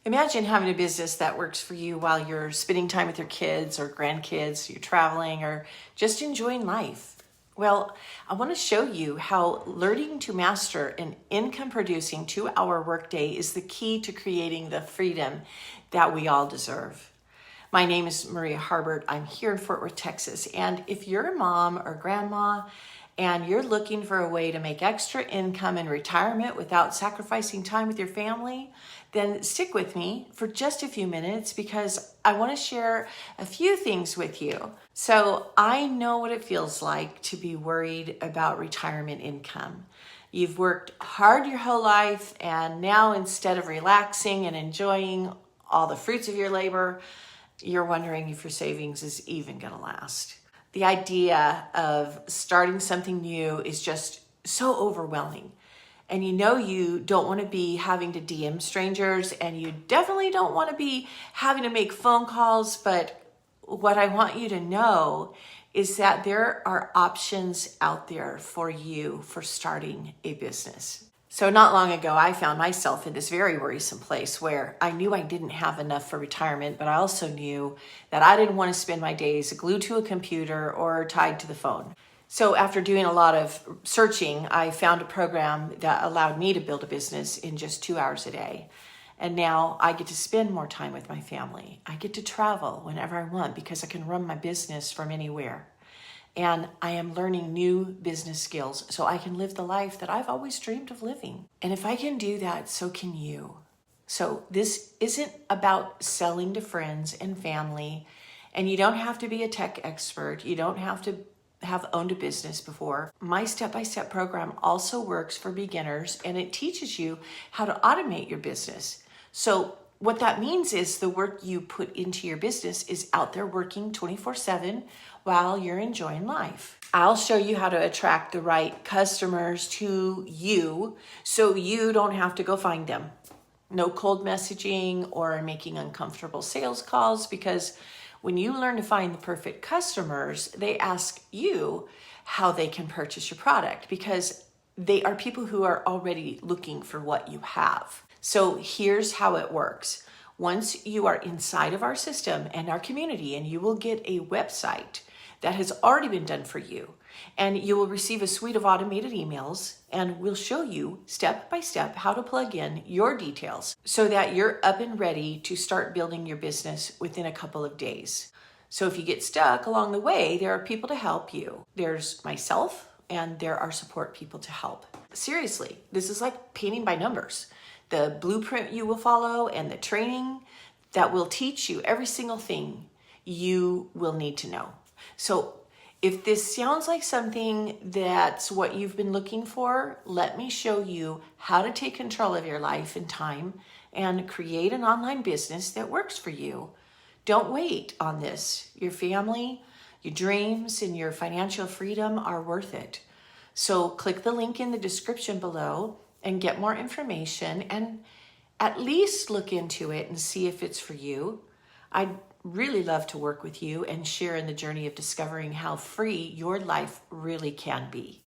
Imagine having a business that works for you while you're spending time with your kids or grandkids, you're traveling, or just enjoying life. Well, I want to show you how learning to master an income-producing 2-hour workday is the key to creating the freedom that we all deserve. My name is Maria Harbert. I'm here in Fort Worth, Texas. And if you're a mom or grandma and you're looking for a way to make extra income in retirement without sacrificing time with your family, then stick with me for just a few minutes because I want to share a few things with you. So I know what it feels like to be worried about retirement income. You've worked hard your whole life, and now instead of relaxing and enjoying all the fruits of your labor, you're wondering if your savings is even going to last. The idea of starting something new is just so overwhelming. And you don't want to be having to DM strangers, and you definitely don't want to be having to make phone calls. But what I want you to know is that there are options out there for you for starting a business. So not long ago, I found myself in this very worrisome place where I knew I didn't have enough for retirement, but I also knew that I didn't want to spend my days glued to a computer or tied to the phone. So after doing a lot of searching, I found a program that allowed me to build a business in just 2 hours a day. And now I get to spend more time with my family. I get to travel whenever I want because I can run my business from anywhere. And I am learning new business skills so I can live the life that I've always dreamed of living. And if I can do that, so can you. So this isn't about selling to friends and family. And you don't have to be a tech expert. You don't have to have owned a business before. My step-by-step program also works for beginners, and it teaches you how to automate your business. So what that means is the work you put into your business is out there working 24/7 while you're enjoying life. I'll show you how to attract the right customers to you so you don't have to go find them. No cold messaging or making uncomfortable sales calls, because when you learn to find the perfect customers, they ask you how they can purchase your product because they are people who are already looking for what you have. So here's how it works. Once you are inside of our system and our community, and you will get a website that has already been done for you, and you will receive a suite of automated emails, and we'll show you step by step how to plug in your details so that you're up and ready to start building your business within a couple of days. So if you get stuck along the way, there are people to help you. There's myself, and there are support people to help. Seriously, this is like painting by numbers. The blueprint you will follow and the training that will teach you every single thing you will need to know. So if this sounds like something that's what you've been looking for, let me show you how to take control of your life and time and create an online business that works for you. Don't wait on this. Your family, your dreams, and your financial freedom are worth it. So click the link in the description below and get more information and at least look into it and see if it's for you. I'd really love to work with you and share in the journey of discovering how free your life really can be.